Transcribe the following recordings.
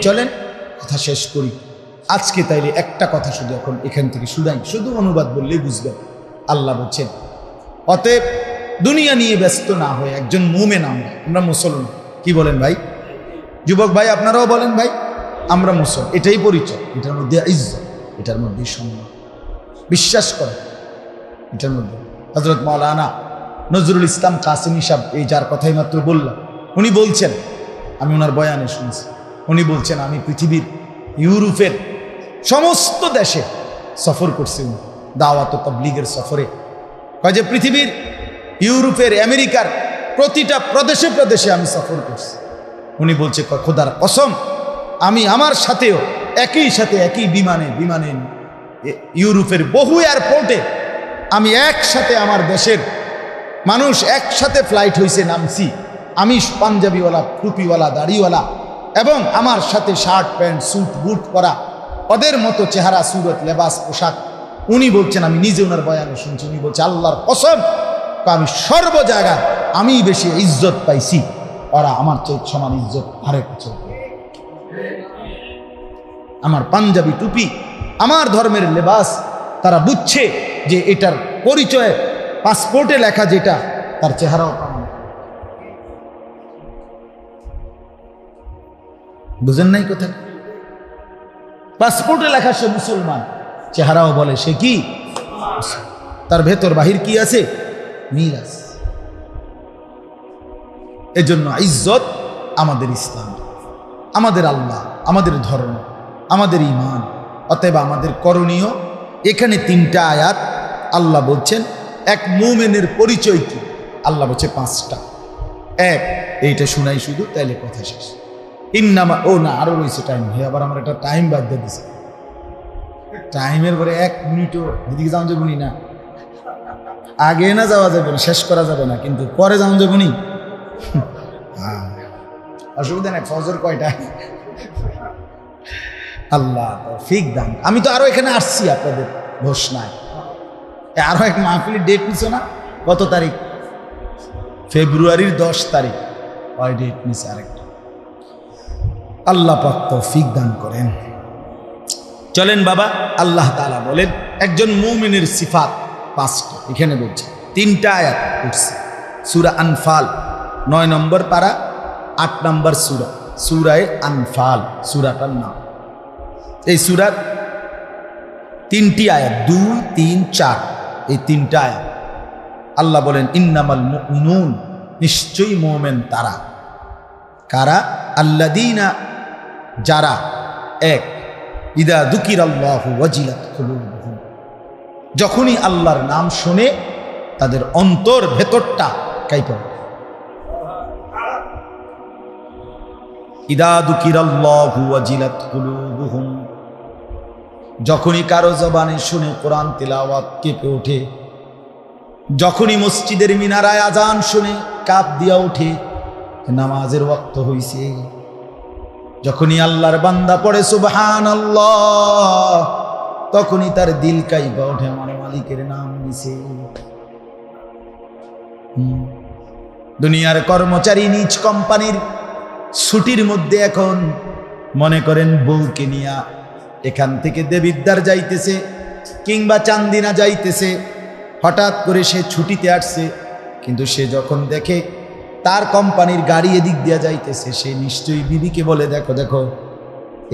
চলেন কথা শেষ করি আজকে। তাইলে একটা কথা শুধু এখন এখান থেকে শুধাই, শুধু অনুবাদ বললেই বুঝবেন। আল্লাহ বলছেন, অতএব দুনিয়া নিয়ে ব্যস্ত না হয়ে একজন মুমিন আমরা মুসলমান। কি বলেন ভাই? যুবক ভাই আপনারাও বলেন ভাই, আমরা মুসলমান। এটাই পরিচয়, এটার মধ্যে ইজ্জত, এটার মধ্যে সম্মান। বিশ্বাস করে এটার মধ্যে। হযরত মাওলানা নজরুল ইসলাম কাসেমী সাহেব, এই যার কথাই মাত্র বললাম, উনি বলছেন, আমি ওনার বয়ানে শুনছি, উনি বলছেন আমি পৃথিবীর ইউরোপের সমস্ত দেশে সফর করছি। উনি দাওয়াত ও তাবলীগের সফরে কয় যে পৃথিবীর ইউরোপের আমেরিকার প্রতিটা প্রদেশে প্রদেশে আমি সফর করছি। উনি বলছে খোদার কসম, আমি আমার সাথেও একই সাথে একই বিমানে ইউরোপের বহু এয়ারপোর্টে আমি একসাথে আমার দেশের মানুষ একসাথে ফ্লাইট হয়েছে, নামছি। আমি পাঞ্জাবিওয়ালা, টুপিওয়ালা, দাড়িওয়ালা এবং আমার সাথে শার্ট প্যান্ট স্যুট বুট পরা, ওদের মতো চেহারা সুরত লেবাস পোশাক। উনি বলছেন, আমি নিজে ওনার বয়ানে শুনছি, উনি বলছে আল্লাহর কসম, আমি সর্ব জায়গায় আমি বেশি ইজ্জত পাইছি, ওরা আমার চেয়ে সমান ইজ্জত আরেক কিছু। আমার পাঞ্জাবি টুপি, আমার ধর্মের লেবাস, তারা বুঝছে যে এটার পরিচয় পাসপোর্টে লেখা যেটা, তার চেহারাও প্রমাণ। বুঝেন নাই কোথায়? পাসপোর্টে লেখা সে মুসলমান, চেহারাও বলে সে কি, তার ভেতর বাহির কি আছে, মিল আছে। এজন্য ইজ্জত আমাদের ইসলাম, আমাদের আল্লাহ, আমাদের ধর্ম, আমাদের ঈমান। অতএব আমাদের করণীয়, এখানে 3টা আয়াত আল্লাহ বলছেন এক মুমিনের পরিচয় কি। আল্লাহ বলছে 5টা। এক, এইটা শুনাই শুধু, তাইলে কথা শেষ। ইন্নামা, ও না আরো রয়েছে টাইম, হে আবার আমার একটা টাইম বাদ দিয়ে দিছে। টাইমের পরে 1 মিনিটও এদিকে যাওয়া যাবনি না, আগে না যাওয়া যাবে না, শেষ করা যাবে না, কিন্তু পরে যাওয়া যাবনি। অসুবিধা নাই। ফজর কয়টা? আল্লাহ তৌফিক দান। আমি তো আরো এখানে আসছি আপনাদের ঘোষণায়, আরো এক মাহফিলের ডেট নিছো না? কত তারিখ? ফেব্রুয়ারির 10 তারিখ। ওই ডেট নিছে আরেকটা। আল্লাহ পাক তৌফিক দান করেন। চলেন বাবা, আল্লাহ তাআলা বলেন একজন মুমিনের সিফাত 5টা এখানে বলছে। 3টা আয়াত পড়ছে সূরা আনফাল 9 নম্বর পারা 8 নম্বর সূরা, সূরায়ে আনফাল সূরাটার নাম। এই সূরার 3টি আয়াত, 2, 3, 4, এই 3টা আয়াত আল্লাহ বলেন ইন্নামাল মুমিনুন, নিশ্চয়ই মুমিন তারা। কারা? আল্লাযীনা, যারা। 1, ইদা যুকিরাল্লাহু ওয়াজিলাত কুলুবুহুম, যখনই আল্লাহর নাম শুনে তাদের অন্তর ভেতরটা কাঁপে ওঠে। ইদা যুকিরাল্লাহু ওয়াজিলাত কুলুবুহুম, যখনই কারো জবানে শুনে কোরআন তিলাওয়াত কেঁপে ওঠে, যখনই মসজিদের মিনারায় আজান শুনে কাঁপ দিয়া ওঠে, নামাজের ওয়াক্ত হইছে, যখনই আল্লাহর বান্দা পড়ে সুবহানাল্লাহ, তখনই তার দিল কাঁপে ওঠে, আমার মালিকের নাম নিছে। দুনিয়ার কর্মচারী নিজ কোম্পানির ছুটির মধ্যে এখন মনে করেন বউকে নিয়া এখান থেকে দেবিদ্বার যাইতেছে কিংবা চান্দিনা যাইতেছে, হঠাৎ করে সে ছুটিতে আসছে, কিন্তু সে যখন দেখে তার কোম্পানির গাড়ি এদিক দিয়া যাইতেছে, সে নিশ্চয়ই বিবিকে বলে দেখো দেখো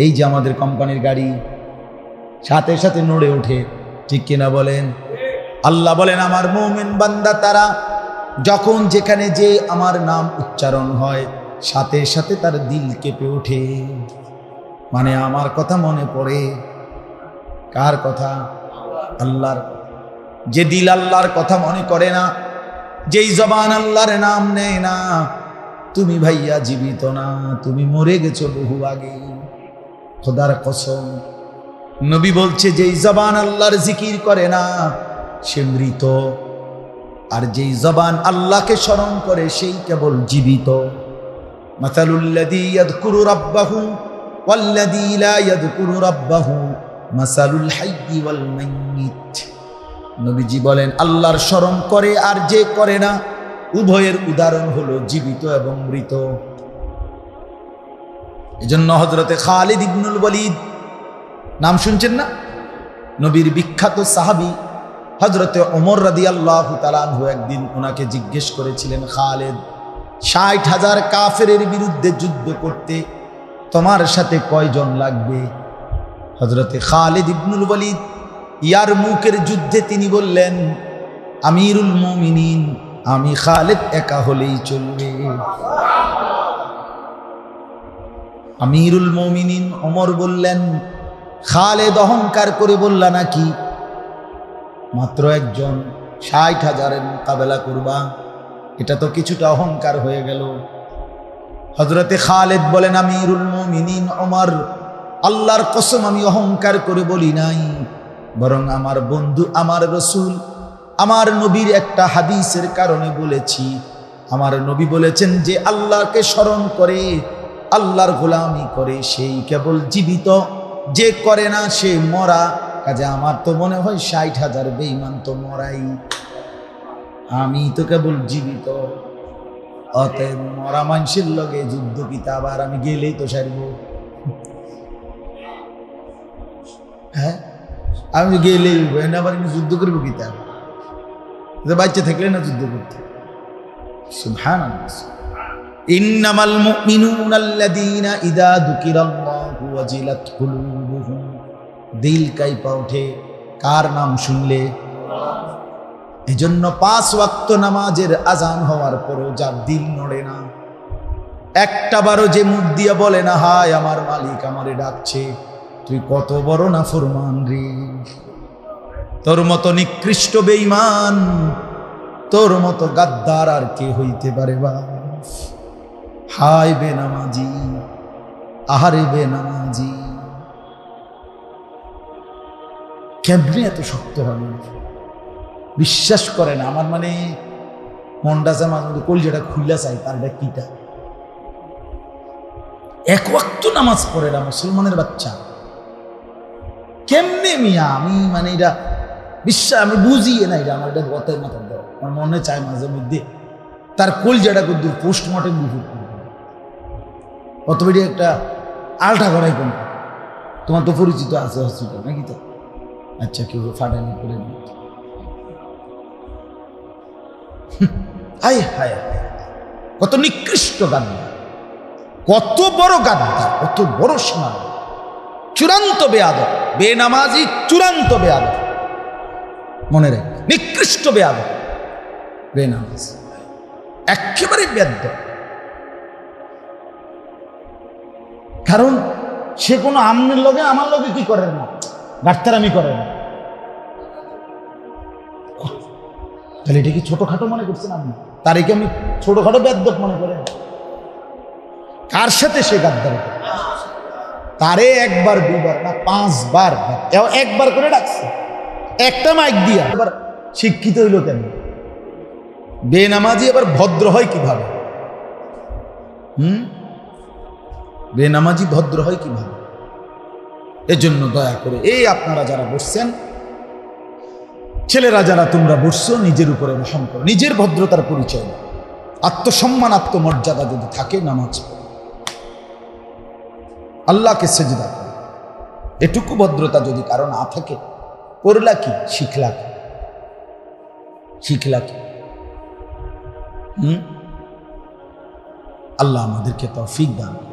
এই যে আমাদের কোম্পানির গাড়ি, সাথে সাথে নড়ে ওঠে। ঠিক কিনা বলেন? আল্লাহ বলেন আমার মুমিন বান্দা তারা, যখন যেখানে যে আমার নাম উচ্চারণ হয় সাথে সাথে তার দিল কেঁপে ওঠে। মানে আমার কথা মনে পড়ে। কার কথা? আল্লাহর। যে দিল আল্লাহর কথা মনে করে না, যেই জবান আল্লাহর নাম নেয় না, তুমি ভাইয়া জীবিত না, তুমি মরে গেছো বহু আগে। খোদার কসম, নবী বলছে যেই জবান আল্লাহর জিকির করে না সে মৃত, আর যেই জবান আল্লাহকে স্মরণ করে সেই কেবল জীবিত। মাসালুল্লাযী ইয়াযকুরু রাব্বাহু ওয়াল্লাযী লা ইয়াযকুরু রাব্বাহু মাসালুল হাইয়্যি ওয়াল মাইয়িত। নবীজি বলেন আল্লাহর স্মরণ করে আর যে করে না, উভয়ের উদাহরণ হলো জীবিত এবং মৃত। এজন্য হযরতে খালিদ ইবনুল ওয়ালিদ নাম শুনছেন না? নবীর বিখ্যাত সাহাবী হযরতে ওমর রাদিয়াল্লাহু তাআলা আনহু একদিন ওনাকে জিজ্ঞেস করেছিলেন, খালিদ, ৬০,০০০ কাফেরের বিরুদ্ধে যুদ্ধ করতে তোমার সাথে কয়জন লাগবে? হযরতে খালিদ ইবনুল ওয়ালিদ ইয়ারমুকের যুদ্ধে তিনি বললেন, আমিরুল মুমিনিন, আমি খালিদ একা হলেই চলবে। আমিরুল মুমিনিন ওমর বললেন, খালিদ অহংকার করে বললা নাকি মাত্র একজন ৬০,০০০-এর মোকাবেলা করবা? এটা তো কিছুটা অহংকার হয়ে গেল। হযরতে খালিদ বলেন, আমিরুল মুমিনিন ওমর, আল্লাহর কসম আমি অহংকার করে বলি নাই, বরং আমার বন্ধু আমার রাসূল আমার নবীর একটা হাদিসের কারণে বলেছি। আমার নবী বলেছেন যে আল্লাহকে স্মরণ করে আল্লাহর গোলামি করে সেই কেবল জীবিত, যে করে না সে মরা। কাজে আমার তো মনে হয় ৬০,০০০ বেঈমান তো মরাই, আমি তো কেবল জীবিত। অতএব মরা মানুষের লগে যুদ্ধ কিতা আবার আমি গেলেই তো সারব। হ্যাঁ, আমি গেলেই আবার আমি যুদ্ধ করবো কিতা? বাচ্চা থাকলে না যুদ্ধ করতে। সুবহানাল্লাহ। ইন্নামাল মুমিনুনা আল্লাযীনা ইযা যুকিরাল্লাহু ওয়াজিলাত কুলুবুহুম, দিল কাঁপা ওঠে কার নাম শুনলে। এজন্য ৫ ওয়াক্ত নামাজের আজান হওয়ার পরও যার দিল নড়ে না, একটা বারও যে মুখ দিয়ে বলে না হায় আমার মালিক আমারে ডাকছে, তুই কত বড় নাফরমান রে। তোর মতো নিকৃষ্ট বেঈমান, তোর মতো গাদ্দার আর কে হইতে পারে বা? হায় বেনামাজি, আহারে বেনামাজি, কেমনে এত শক্ত হবে? বিশ্বাস করে না। আমার মানে মনটা যে মাঝে মধ্যে কলজাটা খুললা চাই, তার এটা কিটা? এক ওয়াক্ত নামাজ পড়ে না মুসলমানের বাচ্চা, কেমনে মিয়া? আমি মানে এটা বিশ্বাস আমি বুঝিয়ে না, এটা আমার এটা গতের মাথা দেওয়া। আমার মনে চায় মাঝে মধ্যে তার কলজাটা করতে পোস্টমর্টেম রিপোর্ট করবে। অত বেশি একটা আলটা করাই কোন, তোমার তো পরিচিত আছে হসপিটাল নাকি? তো আচ্ছা, কেউ ফাটানি করে দিই। হায় হায়, কত নিকৃষ্ট গাদ্দার, কত বড় গাদ্দার, কত বড় সীমা, চূড়ান্ত বেয়াদব, বেনামাজি চূড়ান্ত বেয়াদব। মনে রাখ, নিকৃষ্ট বেয়াদব বেনামাজি, একেবারে বেয়াদব। কারণ সে কোনো আমনের লগে আমার লগে কি করে না, গাড়তারামি করে না। তাহলে এটা কি ছোটখাটো মনে করছেন আপনি? তার কি আমি ছোটখাটো বেয়াদব মনে করেন? কার সাথে সে গাদ্দারি করে? তারে একবার দুবার না ৫ বার, একবার করে ডাকছে, একটা মাইক দিয়া। এবার শিক্ষিত হইল কেন? বেনামাজি আবার ভদ্র হয় কিভাবে? বেনামাজি ভদ্র হয় কিভাবে? এজন্য দয়া করে এই আপনারা যারা বসছেন, ছেলেরা যারা তোমরা বসছো, নিজের উপরে রহম করো, নিজের ভদ্রতার পরিচয়, আত্মসম্মান আত্মমর্যাদা যদি থাকে, নামাজ পড়ো, আল্লাহকে সেজদা করো। এটুকু ভদ্রতা যদি কারো না থাকে, করলা কি? শিখলা কি? শিখলা কি? আল্লাহ আমাদেরকে তৌফিক দান করুন।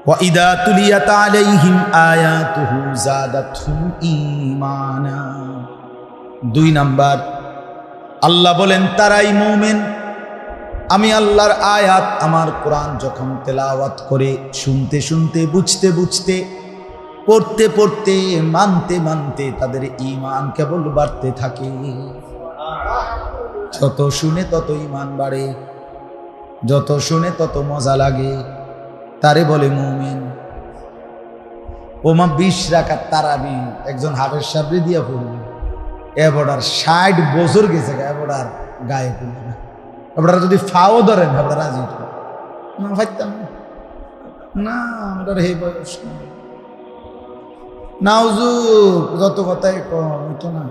وَإِذَا تُلِيَتْ عَلَيْهِمْ آيَاتُهُ زَادَتْهُمْ ঈমানা। ২ নাম্বার, আল্লাহ বলেন তারাই মুমিন। আমি আল্লাহর আয়াত, আমার কোরআন যখন তেলাওয়াত করে, শুনতে শুনতে, বুঝতে বুঝতে, পড়তে পড়তে, মানতে মানতে তাদের ঈমান কেবল বাড়তে থাকে। যত শুনে তত ঈমান বাড়ে, যত শুনে তত মজা লাগে, তারে বলে মুমিন। ওমা ২০ রাকাত তারাবি একজন হাফেজ সাহেব দিয়া পড়বে, এবার ৬০ বছর গেছে, এবার গায়ে পড়বে না। এবার যদি ফাও ধরেন, এবার রাজি না ভাবতাম না, আমার হে বয়স নাউজু, যত কথাই কম হইতো না।